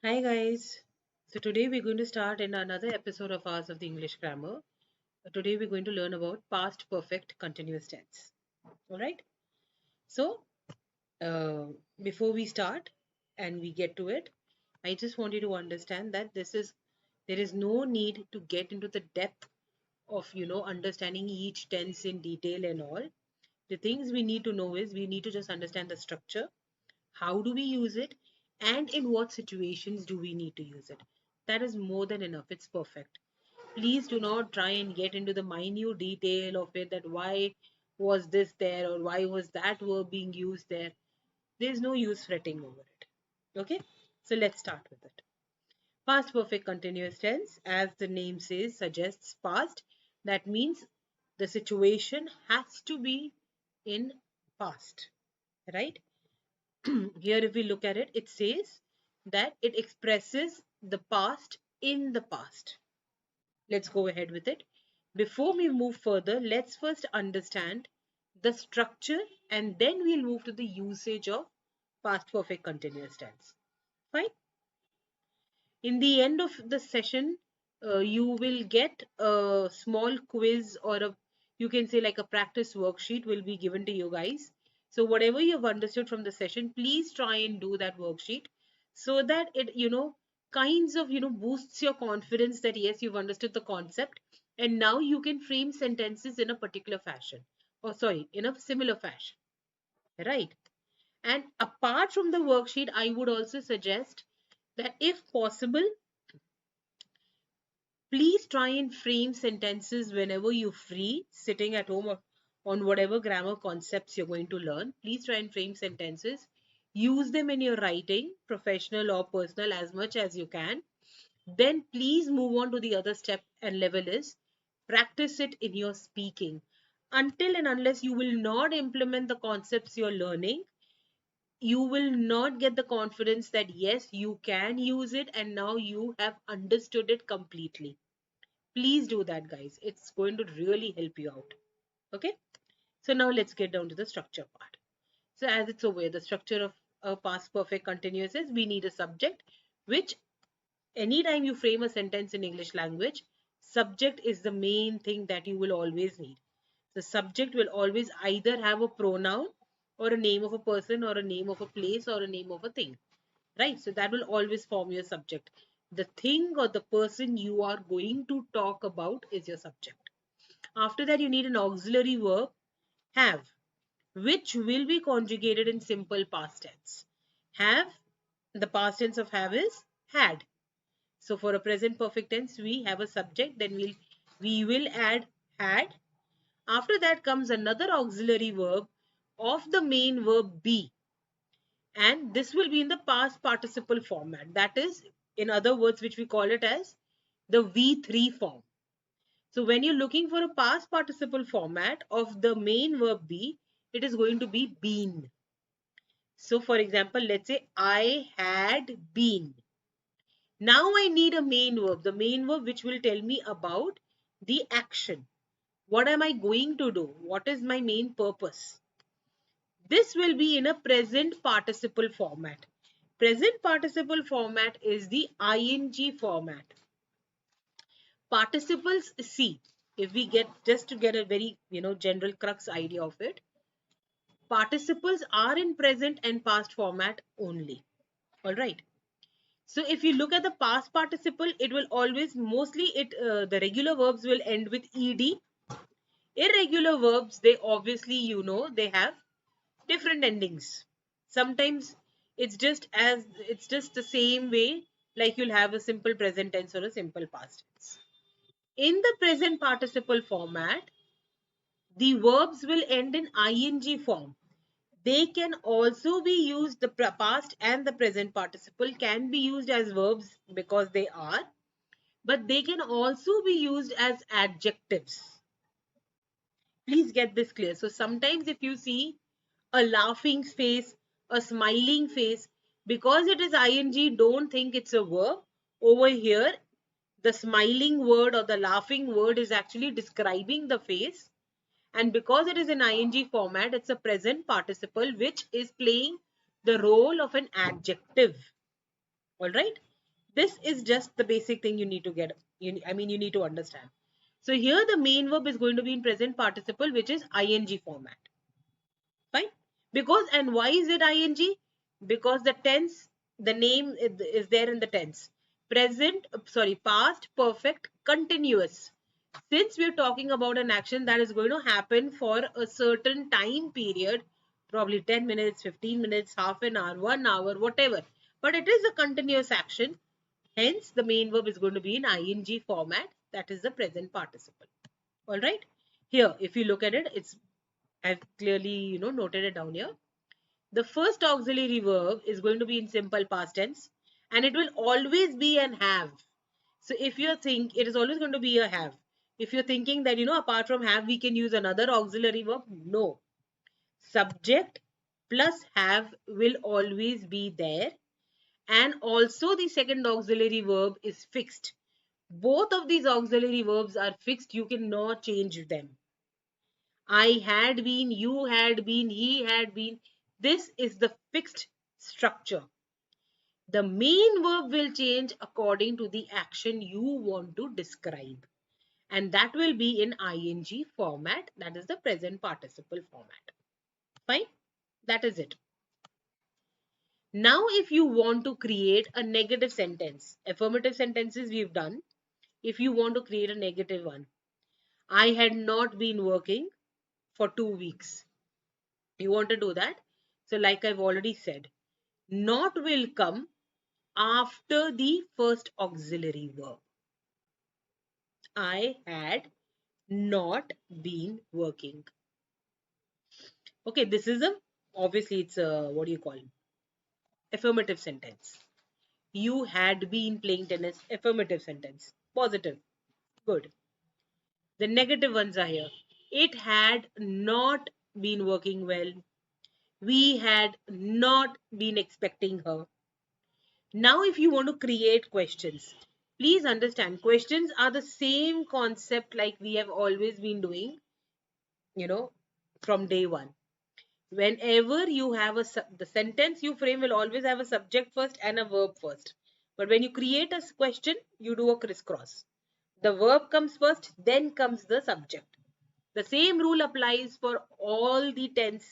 Hi guys. So today we're going to start in another episode of ours of the English grammar. Today we're going to learn about past perfect continuous tense. All right. So uh, before we start and we get to it, I just want you to understand that there is no need to get into the depth of understanding each tense in detail and all. The things we need to know is we need to just understand the structure, how do we use it, and in what situations do we need to use it. That is more than enough. It's perfect. Please do not try and get into the minute detail of it, that why was this there or why was that verb being used there. There's no use fretting over it. Okay, so let's start with it. Past perfect continuous tense, as the name says, suggests past. That means the situation has to be in past, right? Here if we look at it, it says that it expresses the past in the past. Let's go ahead with it. Before we move further, let's first understand the structure and then we'll move to the usage of past perfect continuous tense. Fine. In the end of the session, you will get a small quiz, or you can say like a practice worksheet will be given to you guys. So whatever you've understood from the session, please try and do that worksheet so that it kinds of boosts your confidence that yes, you've understood the concept, and now you can frame sentences in a particular fashion, or sorry, in a similar fashion, right? And apart from the worksheet, I would also suggest that if possible, please try and frame sentences whenever you're free, sitting at home, or on whatever grammar concepts you're going to learn. Please try and frame sentences. Use them in your writing, professional or personal, as much as you can. Then please move on to the other step and level is practice it in your speaking. Until and unless you will not implement the concepts you're learning, you will not get the confidence that yes, you can use it and now you have understood it completely. Please do that, guys. It's going to really help you out. Okay. So now let's get down to the structure part. So as it's over, the structure of a past perfect continuous is we need a subject, which anytime you frame a sentence in English language, subject is the main thing that you will always need. The subject will always either have a pronoun or a name of a person or a name of a place or a name of a thing, right? So that will always form your subject. The thing or the person you are going to talk about is your subject. After that, you need an auxiliary verb, have, which will be conjugated in simple past tense. Have, the past tense of have is had. So for a present perfect tense, we have a subject, then we will add had. After that comes another auxiliary verb of the main verb be, and this will be in the past participle format. That is, in other words, which we call it as the V3 form. So when you're looking for a past participle format of the main verb be, it is going to be been. So for example, let's say I had been. Now I need a main verb, the main verb which will tell me about the action. What am I going to do? What is my main purpose? This will be in a present participle format. Present participle format is the ing format. Participles, see, if we get just to get a very general crux idea of it, participles are in present and past format only. All right. So if you look at the past participle, it will always mostly the regular verbs will end with ed. Irregular verbs, they obviously they have different endings. Sometimes it's just the same way, like you'll have a simple present tense or a simple past tense. In the present participle format, the verbs will end in ing form. They can also be used, the past and the present participle can be used as verbs because they are, but they can also be used as adjectives. Please get this clear. So sometimes if you see a laughing face, a smiling face, because it is ing, don't think it's a verb. Over here, the smiling word or the laughing word is actually describing the face. And because it is in ing format, it's a present participle which is playing the role of an adjective. All right. This is just the basic thing you need to get. You need to understand. So here the main verb is going to be in present participle, which is ing format. Fine. Because, and why is it ing? Because the tense, the name is there in the tense. Present, sorry, past, perfect, continuous. Since we are talking about an action that is going to happen for a certain time period, probably 10 minutes, 15 minutes, half an hour, 1 hour, whatever. But it is a continuous action. Hence, the main verb is going to be in ing format. That is the present participle. All right. Here, if you look at it, I've clearly, noted it down here. The first auxiliary verb is going to be in simple past tense, and it will always be an have. So if you think, it is always going to be a have. If you're thinking that, apart from have, we can use another auxiliary verb, no. Subject plus have will always be there. And also the second auxiliary verb is fixed. Both of these auxiliary verbs are fixed. You cannot change them. I had been, you had been, he had been. This is the fixed structure. The main verb will change according to the action you want to describe. And that will be in ing format. That is the present participle format. Fine. That is it. Now, if you want to create a negative sentence, affirmative sentences we've done. If you want to create a negative one, I had not been working for 2 weeks. You want to do that? So like I've already said, not will come after the first auxiliary verb. I had not been working. Okay, this is obviously it's a, what do you call it? Affirmative sentence. You had been playing tennis. Affirmative sentence. Positive. Good. The negative ones are here. It had not been working well. We had not been expecting her. Now, if you want to create questions, please understand questions are the same concept like we have always been doing, from day one. Whenever you have the sentence you frame will always have a subject first and a verb first. But when you create a question, you do a crisscross. The verb comes first, then comes the subject. The same rule applies for all the tense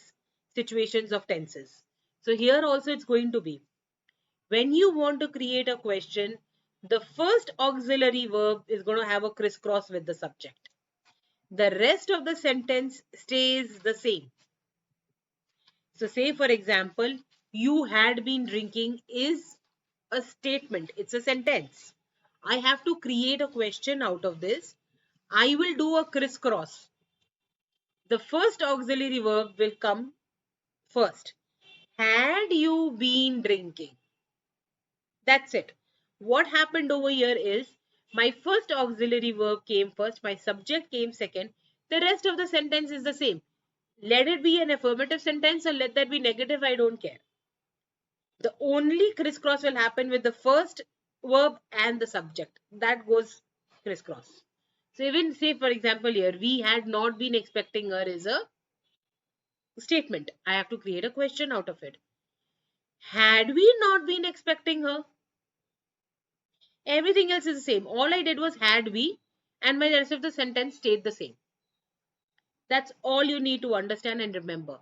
situations of tenses. So here also it's going to be, when you want to create a question, the first auxiliary verb is going to have a crisscross with the subject. The rest of the sentence stays the same. So say for example, you had been drinking is a statement. It's a sentence. I have to create a question out of this. I will do a crisscross. The first auxiliary verb will come first. Had you been drinking? That's it. What happened over here is my first auxiliary verb came first, my subject came second. The rest of the sentence is the same. Let it be an affirmative sentence or let that be negative, I don't care. The only crisscross will happen with the first verb and the subject. That goes crisscross. So even say for example here, we had not been expecting her is a statement. I have to create a question out of it. Had we not been expecting her? Everything else is the same. All I did was had we, and my rest of the sentence stayed the same. That's all you need to understand and remember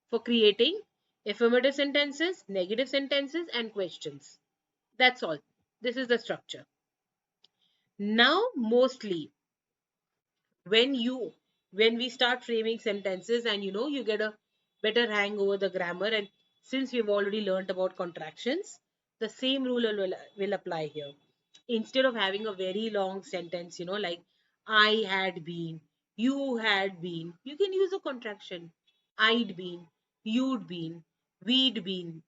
for creating affirmative sentences, negative sentences, and questions. That's all. This is the structure. Now, mostly when we start framing sentences and you get a better hang over the grammar, and since we've already learned about contractions, the same rule will apply here. Instead of having a very long sentence, like I had been, you had been, you can use a contraction. I'd been, you'd been, we'd been,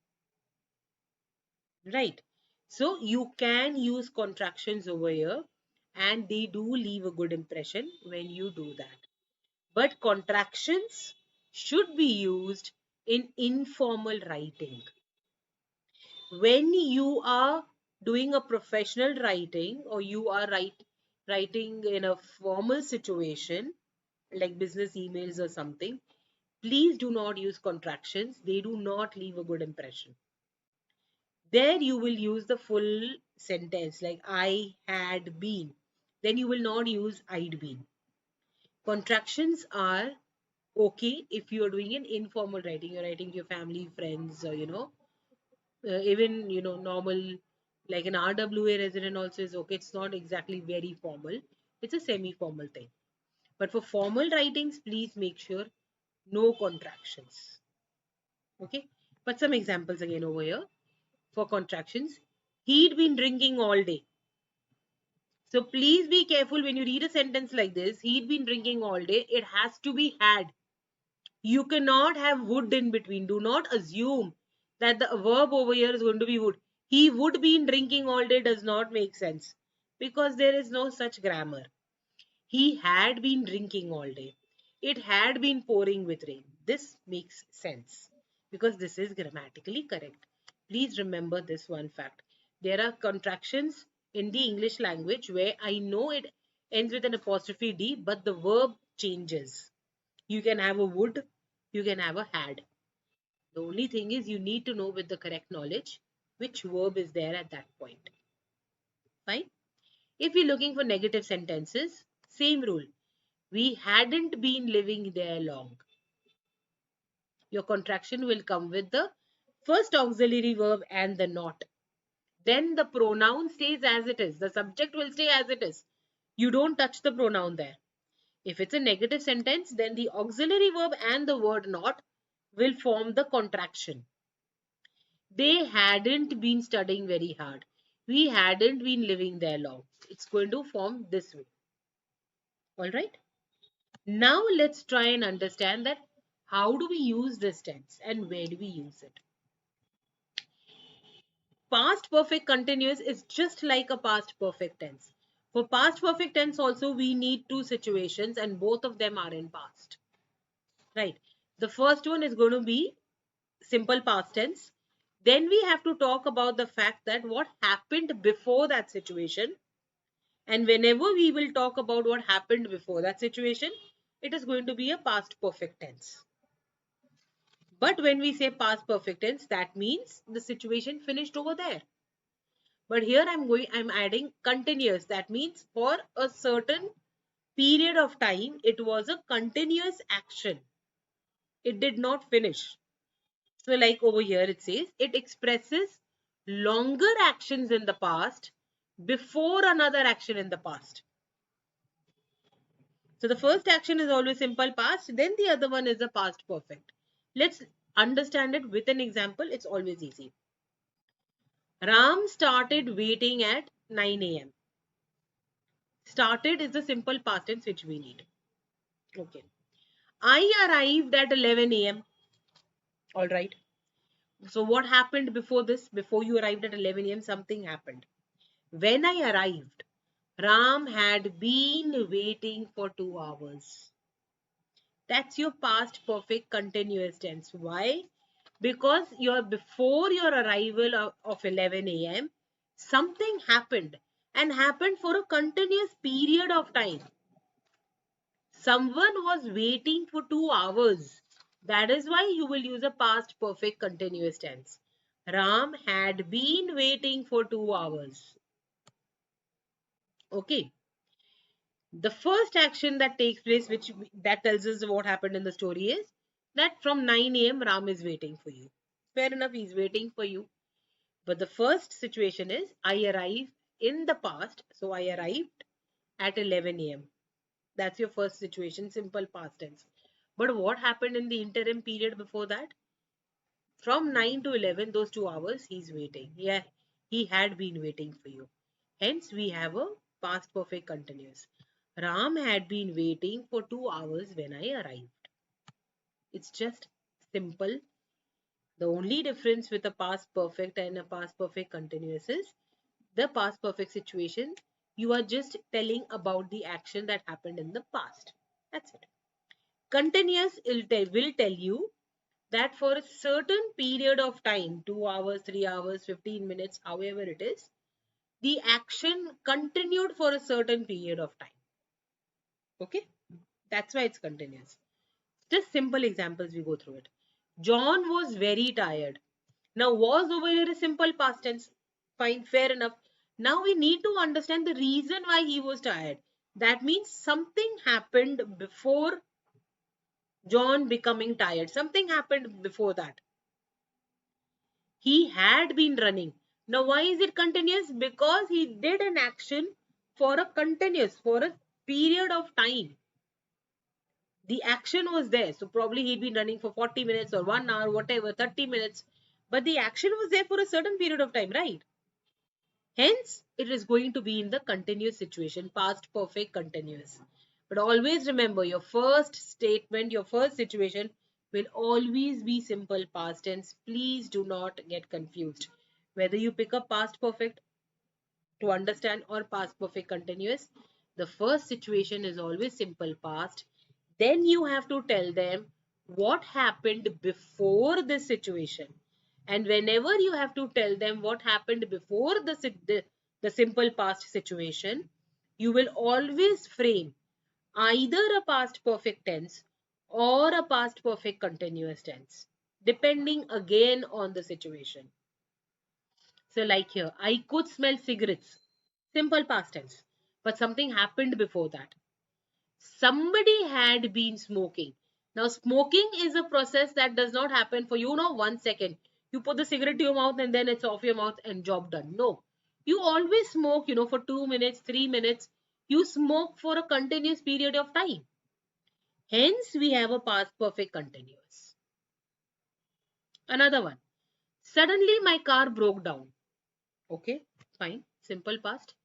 right? So you can use contractions over here, and they do leave a good impression when you do that. But contractions should be used in informal writing. When you are doing a professional writing or you are writing in a formal situation like business emails or something, please do not use contractions. They do not leave a good impression. There you will use the full sentence like I had been. Then you will not use I'd been. Contractions are okay if you are doing an informal writing. You're writing to your family, friends, or even normal, like an RWA resident also is okay. It's not exactly very formal. It's a semi-formal thing. But for formal writings, please make sure no contractions. Okay. But some examples again over here for contractions. He'd been drinking all day. So please be careful when you read a sentence like this. He'd been drinking all day. It has to be had. You cannot have would in between. Do not assume that the verb over here is going to be would. He would be drinking all day does not make sense because there is no such grammar. He had been drinking all day. It had been pouring with rain. This makes sense because this is grammatically correct. Please remember this one fact. There are contractions in the English language where I know it ends with an apostrophe D, but the verb changes. You can have a would, you can have a had. The only thing is you need to know with the correct knowledge which verb is there at that point. Fine. If you're looking for negative sentences, same rule. We hadn't been living there long. Your contraction will come with the first auxiliary verb and the not. Then the pronoun stays as it is. The subject will stay as it is. You don't touch the pronoun there. If it's a negative sentence, then the auxiliary verb and the word not will form the contraction. They hadn't been studying very hard. We hadn't been living there long. It's going to form this way. All right. Now let's try and understand that how do we use this tense and where do we use it. Past perfect continuous is just like a past perfect tense. For past perfect tense also we need two situations and both of them are in past. Right. The first one is going to be simple past tense. Then we have to talk about the fact that what happened before that situation. And whenever we will talk about what happened before that situation, it is going to be a past perfect tense. But when we say past perfect tense, that means the situation finished over there. But here I'm adding continuous. That means for a certain period of time, it was a continuous action. It did not finish. So like over here it says, it expresses longer actions in the past before another action in the past. So the first action is always simple past, then the other one is a past perfect. Let's understand it with an example. It's always easy. Ram started waiting at 9 a.m. Started is the simple past tense which we need. Okay. I arrived at 11 a.m. All right. So what happened before this? Before you arrived at 11 a.m. something happened. When I arrived, Ram had been waiting for 2 hours. That's your past perfect continuous tense. Why? Because before your arrival of 11 a.m., something happened and happened for a continuous period of time. Someone was waiting for 2 hours. That is why you will use a past perfect continuous tense. Ram had been waiting for 2 hours. Okay. The first action that takes place, that tells us what happened in the story, is that from 9 a.m. Ram is waiting for you. Fair enough, he's waiting for you. But the first situation is I arrived in the past. So I arrived at 11 a.m. That's your first situation, simple past tense. But what happened in the interim period before that? From 9 to 11, those 2 hours, he's waiting. Yeah, he had been waiting for you. Hence, we have a past perfect continuous. Ram had been waiting for 2 hours when I arrived. It's just simple. The only difference with a past perfect and a past perfect continuous is the past perfect situation. You are just telling about the action that happened in the past. That's it. Continuous will tell you that for a certain period of time, 2 hours, 3 hours, 15 minutes, however it is, the action continued for a certain period of time. Okay, that's why it's continuous. Just simple examples, we go through it. John was very tired. Now was over here is simple past tense. Fine, fair enough. Now we need to understand the reason why he was tired. That means something happened before John becoming tired. Something happened before that. He had been running. Now why is it continuous? Because he did an action for a period of time. The action was there. So probably he'd been running for 40 minutes or 1 hour, whatever, 30 minutes. But the action was there for a certain period of time, right? Hence, it is going to be in the continuous situation, past perfect continuous. But always remember, your first statement, your first situation will always be simple past tense. Please do not get confused. Whether you pick up past perfect to understand or past perfect continuous, the first situation is always simple past. Then you have to tell them what happened before this situation. And whenever you have to tell them what happened before the simple past situation, you will always frame either a past perfect tense or a past perfect continuous tense, depending again on the situation. So like here, I could smell cigarettes. Simple past tense. But something happened before that. Somebody had been smoking. Now, smoking is a process that does not happen for 1 second. You put the cigarette to your mouth and then it's off your mouth and job done. No. You always smoke, for 2 minutes, 3 minutes. You smoke for a continuous period of time. Hence, we have a past perfect continuous. Another one. Suddenly, my car broke down. Okay, fine. Simple past.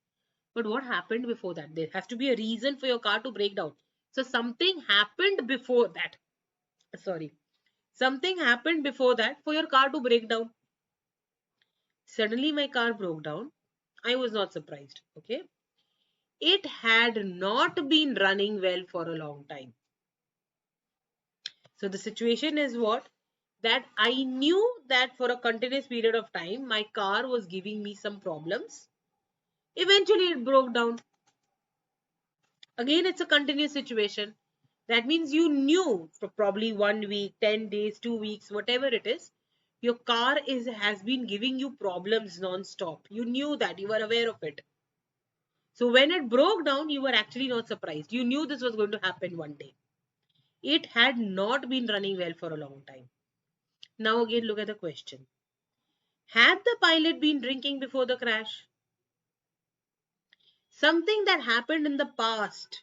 But what happened before that? There has to be a reason for your car to break down. So something happened before that. Sorry. Something happened before that for your car to break down. Suddenly my car broke down. I was not surprised. Okay. It had not been running well for a long time. So the situation is what? That I knew that for a continuous period of time, my car was giving me some problems. Eventually it broke down. Again, it's a continuous situation. That means you knew for probably 1 week, 10 days, 2 weeks, whatever it is, your car has been giving you problems non-stop. You knew that, you were aware of it. So when it broke down, you were actually not surprised. You knew this was going to happen one day. It had not been running well for a long time. Now again, look at the question. Had the pilot been drinking before the crash? Something that happened in the past.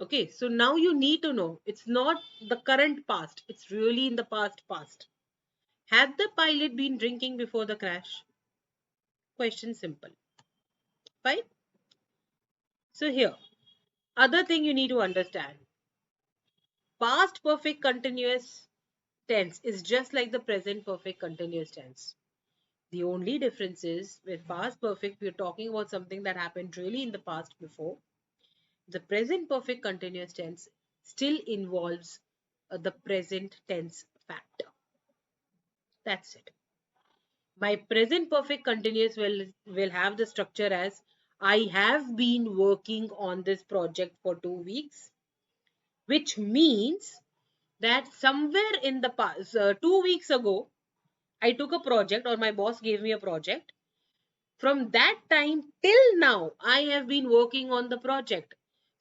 Okay, so now you need to know it's not the current past, it's really in the past. Had the pilot been drinking before the crash? Question simple. Fine. So here, other thing you need to understand. Past perfect continuous tense is just like the present perfect continuous tense. The only difference is with past perfect, we are talking about something that happened really in the past before. The present perfect continuous tense still involves the present tense factor. That's it. My present perfect continuous will have the structure as I have been working on this project for 2 weeks, which means that somewhere in the past, 2 weeks ago, I took a project or my boss gave me a project. From that time till now, I have been working on the project.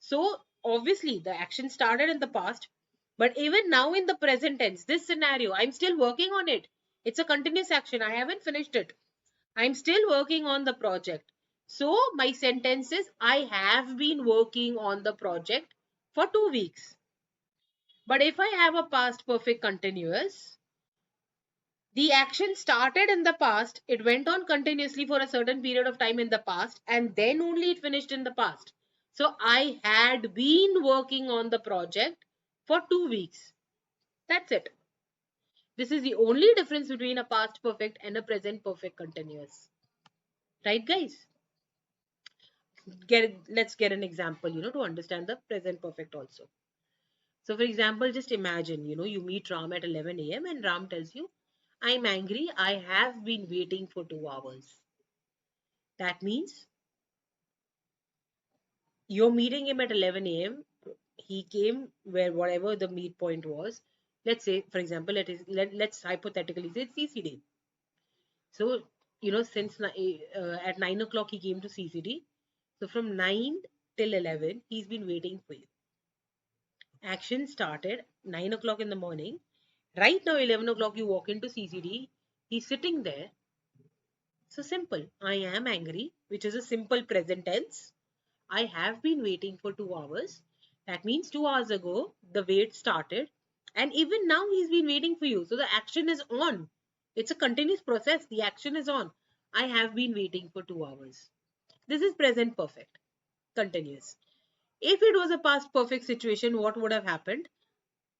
So obviously the action started in the past, but even now in the present tense, this scenario, I'm still working on it. It's a continuous action. I haven't finished it. I'm still working on the project. So my sentence is I have been working on the project for 2 weeks. But if I have a past perfect continuous, the action started in the past, it went on continuously for a certain period of time in the past, and then only it finished in the past. So I had been working on the project for 2 weeks. That's it. This is the only difference between a past perfect and a present perfect continuous. Right, guys? Let's get an example, to understand the present perfect also. So for example, just imagine, you meet Ram at 11 a.m. and Ram tells you, I'm angry. I have been waiting for 2 hours. That means you're meeting him at 11 a.m. He came where whatever the meet point was. Let's say, for example, let's hypothetically say it's CCD. So, since at 9 o'clock he came to CCD. So from 9 till 11, he's been waiting for you. Action started 9 o'clock in the morning. Right now, 11 o'clock, you walk into CCD. He's sitting there. So simple. I am angry, which is a simple present tense. I have been waiting for 2 hours. That means 2 hours ago, the wait started. And even now, he's been waiting for you. So the action is on. It's a continuous process. The action is on. I have been waiting for 2 hours. This is present perfect. Continuous. If it was a past perfect situation, what would have happened?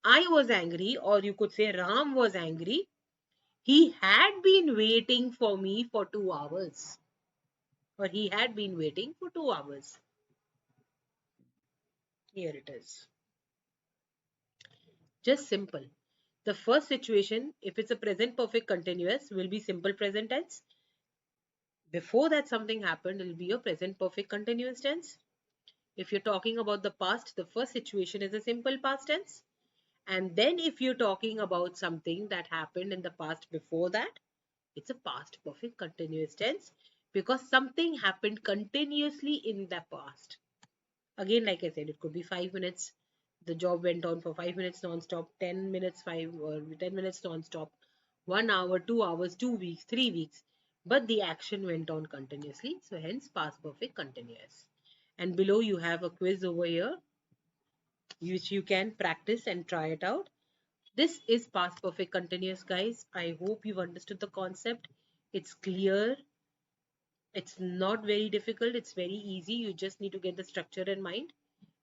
I was angry, or you could say Ram was angry. He had been waiting for me for 2 hours. Or he had been waiting for 2 hours. Here it is. Just simple. The first situation, if it's a present perfect continuous, will be simple present tense. Before that something happened, it will be a present perfect continuous tense. If you're talking about the past, the first situation is a simple past tense. And then if you're talking about something that happened in the past before that, it's a past perfect continuous tense because something happened continuously in the past. Again, like I said, it could be 5 minutes. The job went on for 5 minutes non-stop, 10 minutes, 10 minutes non-stop, 1 hour, 2 hours, 2 weeks, 3 weeks. But the action went on continuously. So hence past perfect continuous. And below you have a quiz over here, which you can practice and try it out. This is past perfect continuous, guys. I hope you've understood the concept. It's clear. It's not very difficult. It's very easy. You just need to get the structure in mind.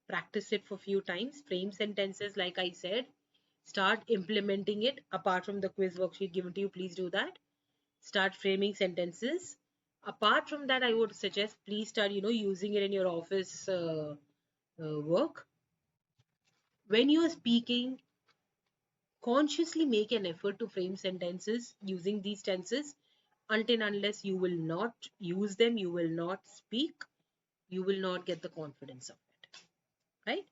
Practice it for a few times. Frame sentences, like I said. Start implementing it. Apart from the quiz worksheet given to you, please do that. Start framing sentences. Apart from that, I would suggest please start, using it in your office work. When you are speaking, consciously make an effort to frame sentences using these tenses. Until unless you will not use them, you will not speak, you will not get the confidence of it. Right?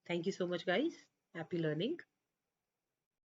Thank you so much, guys. Happy learning.